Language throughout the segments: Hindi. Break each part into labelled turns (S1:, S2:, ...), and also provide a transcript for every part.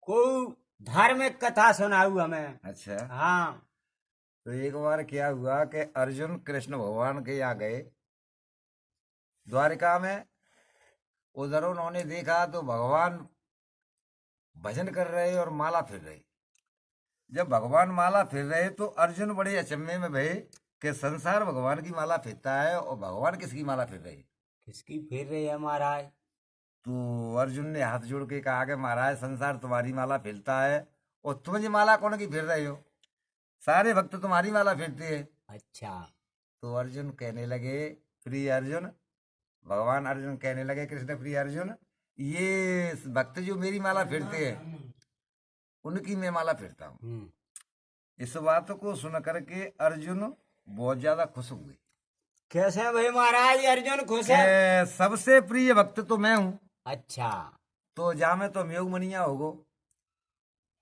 S1: कोई धार्मिक कथा सुनाऊ हमें।
S2: अच्छा।
S1: हाँ।
S2: तो एक बार क्या हुआ कि अर्जुन कृष्ण भगवान के यहाँ गए द्वारिका में। उधर उन्होंने देखा तो भगवान भजन कर रहे और माला फिर रहे। जब भगवान माला फिर रहे तो अर्जुन बड़े अचंभे में भये कि संसार भगवान की माला फिरता है और भगवान किसकी माला फिर रही।
S1: किसकी फिर रही है महाराज?
S2: तो अर्जुन ने हाथ जोड़ के कहा कि महाराज संसार तुम्हारी माला फिरता है और तुम ये माला कौन की फिर रहे हो, सारे भक्त तुम्हारी माला फिरते हैं।
S1: अच्छा।
S2: तो अर्जुन कहने लगे प्रिय अर्जुन, भगवान अर्जुन कहने लगे कृष्ण प्रिय अर्जुन, ये भक्त जो मेरी माला फिरते हैं उनकी मैं माला फिरता हूँ। इस बात को सुन करके अर्जुन बहुत ज्यादा खुश हुए।
S1: कैसे भाई महाराज अर्जुन खुश है?
S2: कि सबसे प्रिय भक्त तो मैं हूँ,
S1: अच्छा।
S2: तो जा में तो म्योग मनिया होगो।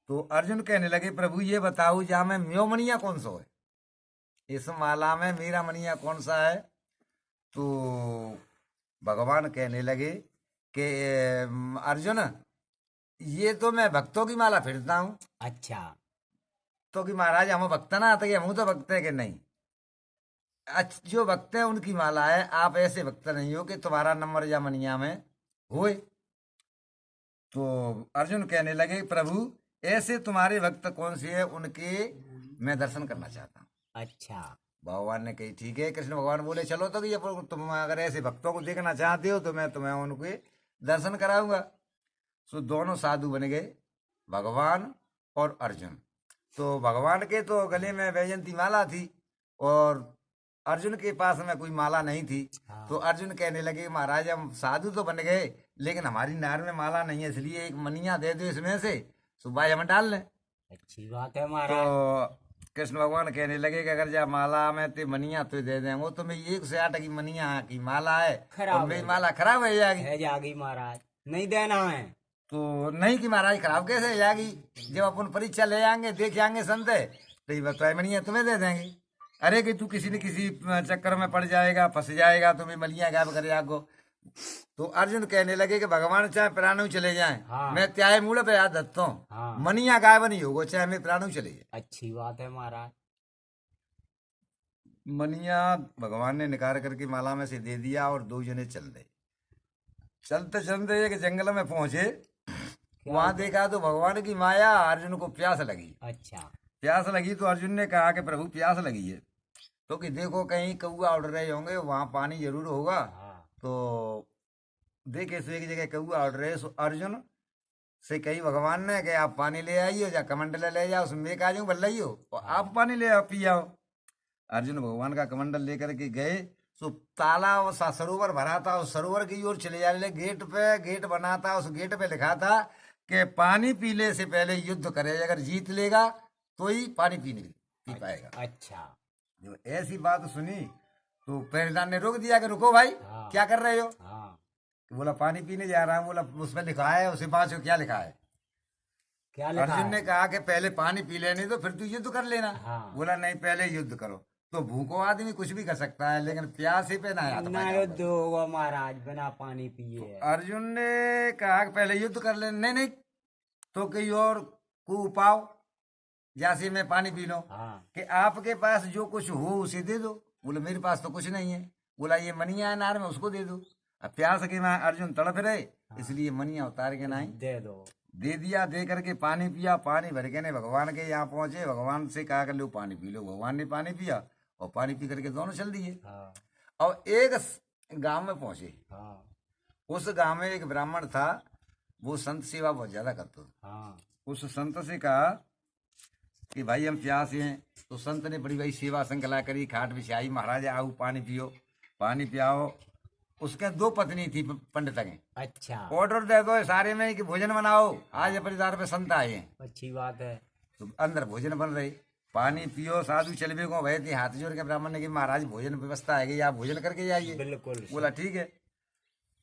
S2: तो अर्जुन कहने लगे प्रभु ये बताओ जा में म्योग मनिया कौन सा है, इस माला में मेरा मनिया कौन सा है। तो भगवान कहने लगे कि अर्जुन ये तो मैं भक्तों की माला फिरता हूँ।
S1: अच्छा।
S2: तो कि महाराज हम भक्त ना आते हम तो भक्त है कि नहीं। जो भक्त है उनकी माला है, आप ऐसे भक्त नहीं हो कि तुम्हारा नंबर या मनिया में होए। तो अर्जुन कहने लगे प्रभु ऐसे तुम्हारे भक्त कौन से है उनके मैं दर्शन करना चाहता हूँ।
S1: अच्छा।
S2: भगवान ने कही ठीक है। कृष्ण भगवान बोले चलो तो ये तुम अगर ऐसे भक्तों को देखना चाहते हो तो मैं तुम्हें उनके दर्शन कराऊंगा। सो दोनों साधु बन गए, भगवान और अर्जुन। तो भगवान के तो गले में वैजंती माला थी और अर्जुन के पास में कोई माला नहीं थी। तो अर्जुन कहने लगे महाराज हम साधु तो बन गए लेकिन हमारी नार में माला नहीं है, इसलिए एक मनिया दे दो इसमें से, सुबह हम डाल लें।
S1: अच्छी बात है महाराज।
S2: तो कृष्ण भगवान कहने लगे कि अगर जा माला में ते मनिया तो दे दें, वो तुम्हें 108 की मनिया की माला है और मेरी माला खराब हो जाएगी।
S1: है जागी महाराज, नहीं देना है।
S2: तो नहीं कि महाराज खराब कैसे हो जाएगी, जब अपन परीक्षा ले जाएंगे देख आएंगे संत तो ये बताए मनिया तुम्हें दे देंगे। अरे कि तू किसी न किसी चक्कर में पड़ जाएगा, फंस जाएगा, तुम्हें मलिया गायब करे आगो। तो अर्जुन कहने लगे कि भगवान चाहे प्राणु चले जाएं,
S1: हाँ।
S2: मैं त्याय मूल पे याद रखता हूँ।
S1: हाँ।
S2: मनिया गायब नहीं होगा चाहे मैं प्राणु चले जाए।
S1: अच्छी बात है महाराज।
S2: मनिया भगवान ने निकाल करके माला में से दे दिया और दो जने चल रहे। चलते चलते एक जंगल में पहुंचे, वहां देखा तो भगवान की माया अर्जुन को प्यास लगी।
S1: अच्छा।
S2: प्यास लगी तो अर्जुन ने कहा कि प्रभु प्यास लगी है, तो कि देखो कहीं कौआ उड़ रहे होंगे वहां पानी जरूर होगा। तो देखे सो एक जगह कौआ उड़ रहे। सो अर्जुन से कही भगवान ने कि आप पानी ले आइयो, या कमंडल ले जाओ उसमें एक आ जाऊं बल रही हो और आप पानी ले आओ पी आओ। अर्जुन भगवान का कमंडल लेकर के गए। सो तालाब सा सरोवर भरा था, उस सरोवर की ओर चले जा रहे। गेट पे गेट बना था, उस गेट पे लिखा था कि पानी पीने से पहले युद्ध करे, अगर जीत लेगा तो ही पानी पी पाएगा।
S1: अच्छा।
S2: जब ऐसी बात सुनी तो पहरेदार ने रोक दिया कि रुको भाई, क्या कर रहे हो। तो बोला पानी पीने जा रहा हूँ। बोला उसमें लिखा है, उसे बाँचो क्या लिखा है।
S1: क्या लिखा
S2: अर्जुन
S1: है?
S2: ने कहा कि पहले पानी पी लेने तो फिर तू युद्ध कर लेना। बोला नहीं पहले युद्ध करो। तो भूखो आदमी कुछ भी कर सकता है लेकिन प्यासे पे ना
S1: ना युद्ध होगा महाराज बिना पानी पिए।
S2: अर्जुन ने कहा कि पहले युद्ध कर ले। नहीं नहीं तो कहीं और को उपाओ जैसे मैं पानी पी लो। कि आपके पास जो कुछ हो उसे दे दो। बोले मेरे पास तो कुछ नहीं है। बोला ये मनिया है नार में उसको दे दो। अब प्यास के ना अर्जुन तड़प रहे, इसलिए मनिया उतार के नहीं
S1: दे दो।
S2: दे दिया। दे करके पानी पिया। पानी भर के ने भगवान के यहाँ पहुंचे। भगवान से कहा कर लो पानी पी लो। भगवान ने पानी पिया और पानी पी करके दोनों चल दिए। और एक गांव में पहुंचे। उस गांव में एक ब्राह्मण था, वो संत सेवा बहुत ज्यादा करता था। उस संत से कहा कि भाई हम प्यासे हैं। तो संत ने बड़ी भाई सेवा श्रृंखला करी, खाट बिछाई, महाराज आओ पानी पियो। पानी पियाओ। उसके दो पत्नी थी पंडित के।
S1: अच्छा।
S2: ऑर्डर दे दो सारे में कि भोजन बनाओ, आज परिवार पे संत आए हैं।
S1: अच्छी बात है।
S2: तो अंदर भोजन बन रही, पानी पियो। साधु चलबे को भय थे, हाथ जोड़ के ब्राह्मण ने कि महाराज भोजन व्यवस्था है, आप भोजन करके जाइए।
S1: बिल्कुल।
S2: बोला ठीक है।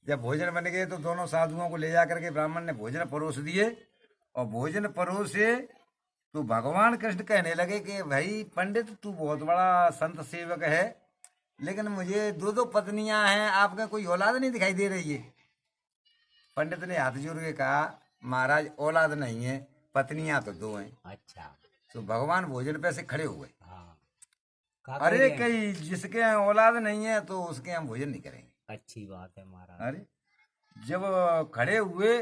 S2: जब भोजन बन गए तो दोनों साधुओं को ले जा करके ब्राह्मण ने भोजन परोस दिए। और भोजन परोसे तो भगवान कृष्ण कहने लगे कि भाई पंडित तू बहुत बड़ा संत सेवक है, लेकिन मुझे दो दो पत्नियां हैं, आपका कोई औलाद नहीं दिखाई दे रही है। पंडित ने हाथ जोड़ के कहा महाराज औलाद नहीं है, पत्नियां तो 2 हैं।
S1: अच्छा।
S2: तो भगवान भोजन पे से खड़े हुए।
S1: हाँ। का
S2: अरे
S1: करेंगे?
S2: कहीं जिसके यहाँ औलाद नहीं है तो उसके हम भोजन नहीं करेंगे।
S1: अच्छी बात है महाराज।
S2: अरे जब खड़े हुए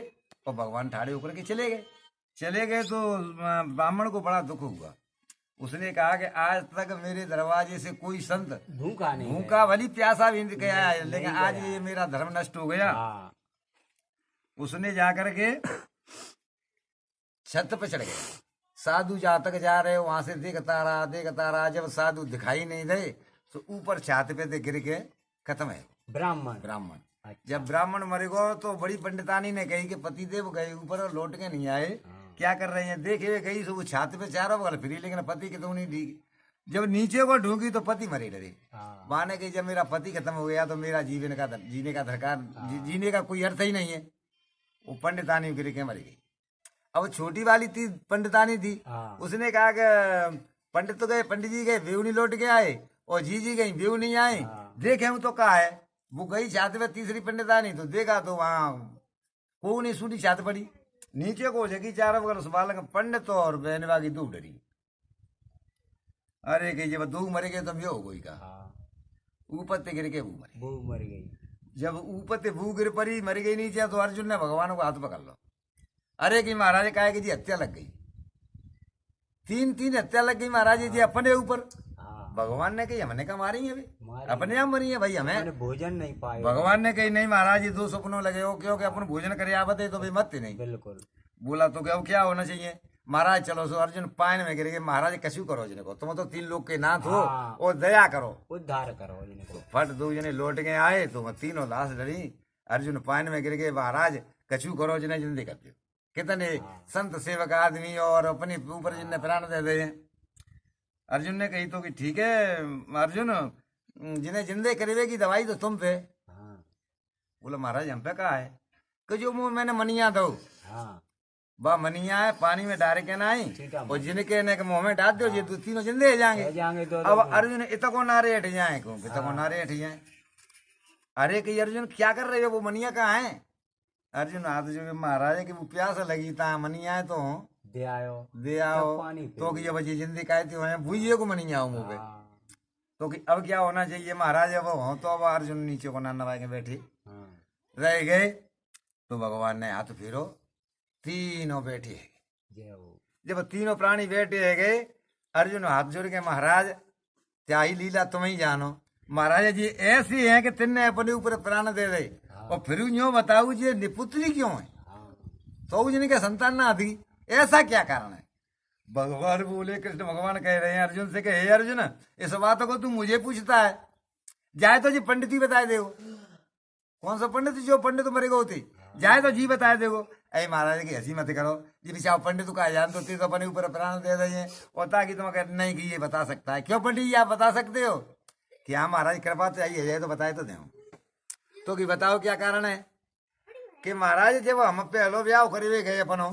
S2: और भगवान ठाड़े होकर के चले गए तो ब्राह्मण को बड़ा दुख हुआ। उसने कहा कि आज तक मेरे दरवाजे से कोई संत
S1: भूखा नहीं
S2: भूखा भली प्यासा भी नहीं गया है,
S1: नहीं
S2: लेकिन
S1: गया।
S2: आज ये मेरा धर्म नष्ट हो गया।
S1: हाँ।
S2: उसने जाकर के छत पे चढ़ गया। साधु जहाँ तक जा रहे हो वहां से देखता रहा। जब साधु दिखाई नहीं दे तो ऊपर छत पे से गिर के खत्म है ब्राह्मण।
S1: अच्छा।
S2: जब ब्राह्मण मर गो तो बड़ी पंडितानी ने कही कि पतिदेव गए ऊपर और लौट के नहीं आए, क्या कर रहे हैं? देखे गई तो वो छत पे चारों बगल फिरी, लेकिन पति की तो नहीं दी। जब नीचे को ढूंढी तो पति मरे डरे।
S1: हाँ।
S2: माने कि जब मेरा पति खत्म हो गया तो मेरा जीने का धरकार जीने का कोई अर्थ ही नहीं है। वो पंडितानी गिर के मर गई। अब छोटी वाली थी पंडितानी थी।
S1: हाँ।
S2: उसने कहा कि पंडित तो गए, पंडित जी गए, बेव नहीं लौट के आए, और जी गई बेव नहीं आए।
S1: हाँ।
S2: देखे हूं तो कहा है वो गई छात पे तीसरी पंडितानी, तो देखा तो वहां को नहीं सूटी छात पड़ी। नीचे को जगी चारों बगल बालक पंडित और बहनवा की 2 डरी। अरे कि जब 2 मरे गए तो यो हो गई का
S1: हाँ।
S2: ऊपर ते गिर के वो मरे।
S1: वो मर गई।
S2: जब ऊपर ते भू गिर पड़ी मर गई नीचे, तो अर्जुन ने भगवान को हाथ पकड़ लो। अरे कि महाराज कहा कि जी हत्या लग गई, 3 हत्या लग गई महाराज जी अपने ऊपर।
S1: हाँ।
S2: भगवान ने कही हमने कहा मारी है
S1: मारी।
S2: अपने आप मरी है भाई हमें।
S1: मैंने भोजन नहीं पाया।
S2: भगवान ने कही नहीं महाराज ये 2 सपनों लगे हो, क्योंकि अपन भोजन करे आवत है तो भाई मत ही नहीं।
S1: बिल्कुल।
S2: बोला तो क्या होना चाहिए महाराज? चलो सो अर्जुन पानी में गिर गए। महाराज कशु करो जिनको, तुम तो 3 लोग के नाथ हो
S1: हाँ।
S2: और दया करो,
S1: उद्धार करो जिनको।
S2: फट 2 जने लौट के आए तो वह 3 लाश डरी। अर्जुन पानी में गिर गए। महाराज कछु करो जिन्हें जिंदगी करते हो। कितने संत सेवक आदमी और अपने ऊपर जिनने प्राण दे दे। अर्जुन ने कही तो कि ठीक है अर्जुन, जिन्हें जिंदे करीबे की दवाई तो तुम पे।
S1: हाँ।
S2: बोला महाराज हम पे कहा है कि जो मुंह मैंने मनिया दो।
S1: हाँ।
S2: बा मनिया है पानी में डाल के ना
S1: ठीक है।
S2: और जिनके ने के मुंह में डाल दो ये 2-3 जिंदे हो जाएंगे।
S1: जाएंगे तो
S2: अब अर्जुन इतको नारे हट जाए को इतको नारे हट जाए। अरे कि अर्जुन क्या कर रहे हो? वो मनिया कहाँ है? अर्जुन हाथ जो महाराज की वो प्यास लगी था मनिया है तो
S1: दे
S2: आओ
S1: तब पानी पी
S2: तो कि ये बच्चे जिंदगी कहते हुए भूइये को मनिया आओ मुंह पे।
S1: हाँ।
S2: तो कि अब क्या होना चाहिए महाराज? अब हो तो अब अर्जुन नीचे को ना नवा के बैठे
S1: हाँ।
S2: रह गए। तो भगवान ने हाथ फेरो, तीनों बैठे।
S1: जय हो।
S2: जब 3 प्राणी बैठे है गए, अर्जुन हाथ जोड़ के महाराज क्या ही लीला तुम ही जानो। महाराज जी ऐसी है कि तिन्ने अपने ऊपर प्राण दे दे। और फिर यूं बताऊ जी निपुत्री क्यों है?
S1: हाँ।
S2: तो जिनके संतान ना आती, ऐसा क्या कारण है? भगवान बोले, कृष्ण भगवान कह रहे हैं अर्जुन से कि हे अर्जुन इस बात को तू मुझे पूछता है, जाए तो जी पंडित ही बताए देगो। कौन सा पंडित? जो पंडित मरेगा होती जाए तो जी बताए देगो। अरे महाराज की हंसी मत करो जी, बिचाओ पंडित का जान तो तो अपने ऊपर प्राण दे रही है और ताकि तुम कह नहीं कि ये बता सकता है। क्यों पंडित जी आप बता सकते हो? क्या महाराज कृपा चाहिए जाए तो बताए तो दे। तो कि बताओ क्या कारण है? कि महाराज जब हम पहलो ब्याह करीबे गए अपनो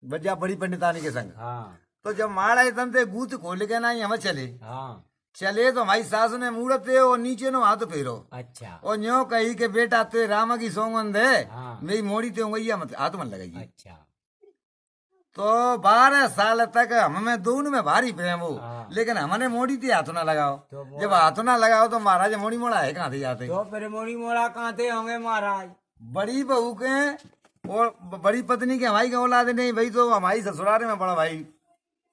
S2: बजा बड़ी पंडितानी के संग,
S1: हाँ।
S2: तो जब माड़ा तंते गूथ खोल के ना हम
S1: हाँ।
S2: चले तो हमारी सास ने मूड़त और नीचे नो हाथ फेरो।
S1: अच्छा।
S2: और न्यो कही के बेटा ते राम की सौगंध है
S1: हाँ।
S2: मेरी मोड़ी ते उंगैया मत हाथ मन लगाई।
S1: अच्छा।
S2: तो 12 साल तक हमें दोनों में भारी प्रेम हो,
S1: हाँ।
S2: लेकिन हमने मोड़ी थी हाथ ना लगाओ।
S1: तो
S2: जब हाथ ना लगाओ तो महाराज मोड़ी मोड़ा है कहाँ थे जाते।
S1: तो फिर मोड़ी मोड़ा कहाँ थे होंगे महाराज?
S2: बड़ी बहू के और बड़ी पत्नी के हमारी औलाद नहीं भाई, तो हमारी ससुराल में बड़ा भाई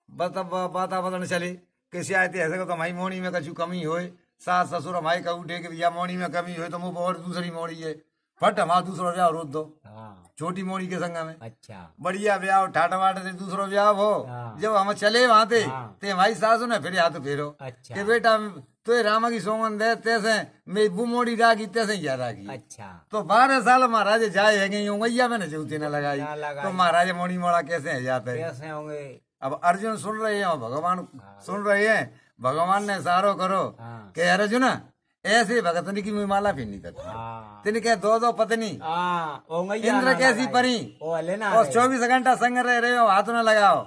S2: बाता बदन चले कैसे आए थे ऐसे को तो हमारी मोड़ी में कछु कमी होए। सास ससुर हमारे का उठे कि भैया मोड़ी में कमी होए तो मुँह और दूसरी मोड़ी है फट हमारा दूसरा ब्याह रोक दो।
S1: हाँ।
S2: छोटी मोड़ी के संग में
S1: अच्छा।
S2: बढ़िया ब्याह ठाट वाट से दूसरो ब्याह हो।
S1: हाँ।
S2: जब हम चले वहां थे
S1: हाँ।
S2: ते हमारी सासू ने फिर हाथ फेरो
S1: अच्छा।
S2: कि बेटा तो रामा की सौगंध है तैसे मेरी वो मोड़ी रागी तैसे ही रागी।
S1: अच्छा।
S2: तो 12 साल महाराज जाए है गई उंगैया में जूती न लगाई
S1: ना लगाई।
S2: तो महाराज मोड़ी मोड़ा कैसे है जाते।
S1: कैसे होंगे?
S2: अब अर्जुन सुन रहे हैं और भगवान सुन रहे हैं। भगवान ने सारो करो
S1: हाँ।
S2: कि अर्जुन ऐसे भगतनी की माला फिरनी करती।
S1: हाँ।
S2: तिन के 2 पत्नी
S1: हाँ। होंगे
S2: इंद्र कैसी परी
S1: ओ लेना
S2: और 24 घंटा संग रह रहे हो हाथ न लगाओ।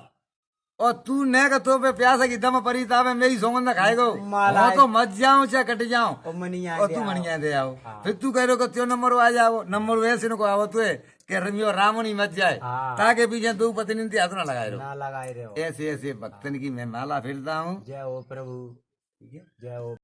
S2: और तू ने का तो पे प्यास है कि दम परी तावे मेरी सौगंध ना खाएगो
S1: माला
S2: तो मत जाऊं चाहे कट जाऊं
S1: ओ मनिया
S2: और
S1: दे
S2: तू
S1: आओ।
S2: मणिया दे आओ
S1: हाँ।
S2: फिर तू कह रहे को त्यो नंबर आ जाओ नंबर वैसे को आवो तू के रमियो रामनी मत जाए
S1: हाँ।
S2: ताके पीछे दो पत्नी थी हाथ ना लगाए रहो
S1: ना लगाए रहे हो।
S2: ऐसे ऐसे भक्तन की मैं माला फिरता हूँ
S1: जय हो प्रभु। जय हो।